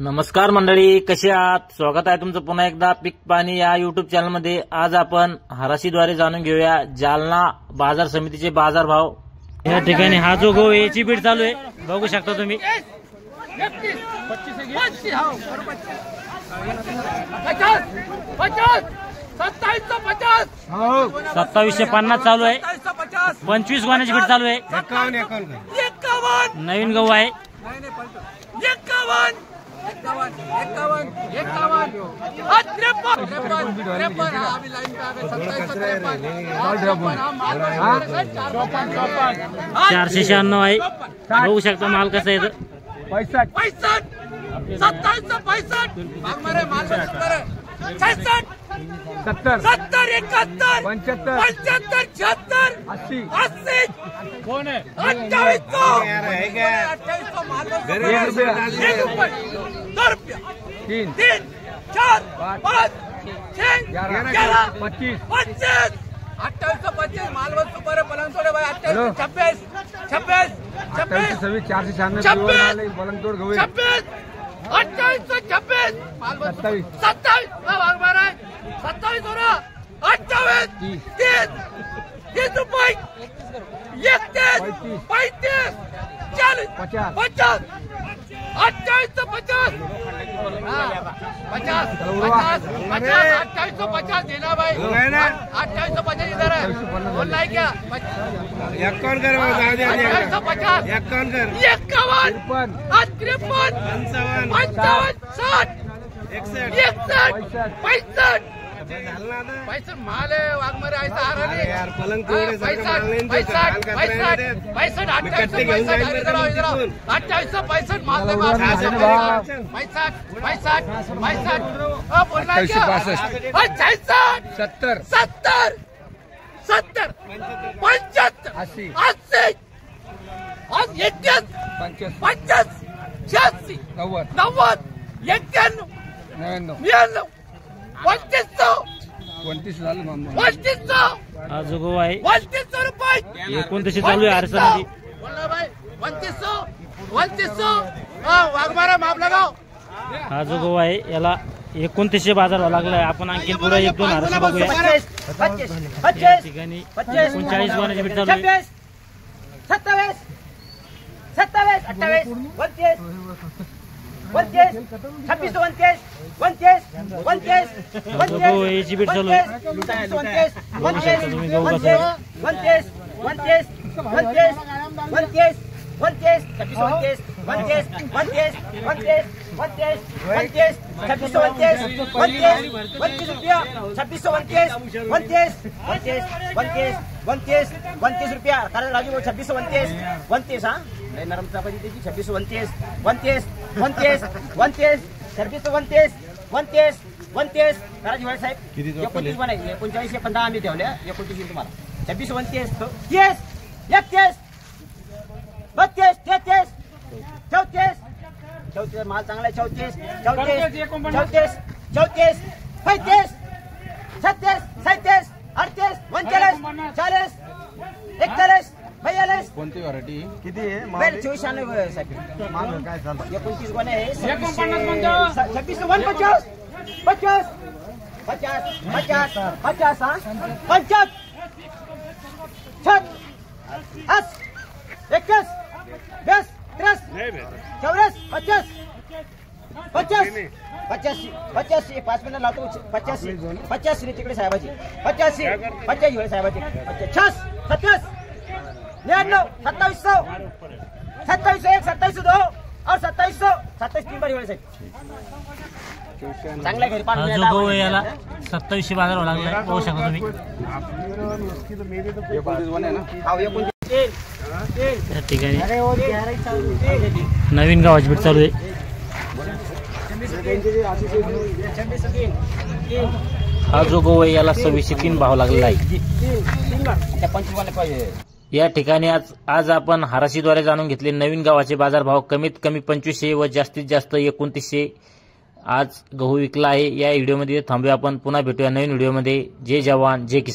नमस्कार मंडळी, कसे आहात? स्वागत आहे तुमचं पुन्हा एकदा पीक पाणी या युट्यूब चॅनलमध्ये। आज आपण हराशीद्वारे जाणून घेऊया जालना बाजार समितीचे बाजारभाव। या ठिकाणी हा जो गहू याची बीड चालू आहे, बघू शकता तुम्ही। 2750 चालू आहे। 25 गोण्याची बीड चालू आहे। नवीन गहू आहे। 496 आहे। बघू शकता माल कसा आहे। 2825 माल वस्तू पर पलंगतोड़ भाई 2826 26 26 496 पलंगतोड़ गहू 26 2826 माल 27 27 वाघमारा 27 होना 28 30 रुपये 31 35 40 50 2850 2850 देना भाई 2850 इधर है बोलना है क्या 51 कर 2850 51 कर 51 53 55 60 61 65 पैसा माल है वाघमारे ऐसा आ रहा नहीं यार पलंग तोड़े पैसा 2865 माल दे 65 बोलना क्या 70 75 80 86 90 91 92 25 हा जो गहू आहे 2500 रुपये 29 चालू आहे आरसामध्ये। बोला भाई 2500 वाघमारा माप लगाओ। हा जो गहू आहे याला 2900 बाजार व्हावा लागलाय। आपण आणखी पुढे 1-2 आरसा बघूया। 25 ठिकाणी 39 गोण्याची बीड चालू आहे। 27 28 29 26 29 याची बीड चालू आहे। 29 रुपया कारण राजू 2629 हा नरम चपाती त्याची 2629 कराजी भाई साहेब 29 बनायचे 3950 आम्ही ठेवल्या 29 तुम्हाला 2629 31 32 33 34 माल चांगला आहे 34 35 37 37 38 39 40 41 42 कोणती व्हरायटी किती आहे? 2496 साहेब माल काय चालतं? 29 गोणे आहे 26 50 50 50 50 50 हा 50 21 20 30 40 50 5 मिनिट लावतो 85 तिकडे साहेबाची 85 साहेबाची 50 70 99 2700 2701 2702 और 2700 3 बार साहेब चांगला घरी हा जो गहू आहे याला 2700 बाजार व्हावा लागलाय। बघू शकता तुम्ही। या ठिकाणी नवीन गव्हाची बीड चालू आहे। हा जो गहू आहे याला 2603 भाव लागलेला आहे। या ठिकाणी आज आपण हराशीद्वारे जाणून घेतले नवीन गव्हाचे बाजारभाव। कमीत कमी 2500 व जास्तीत जास्त 2900 आज गहू विकला आहे। या व्हिडिओमध्ये थांबूया आपण, पुन्हा भेटूया नवीन व्हिडिओमध्ये। जय जवान जय किसान।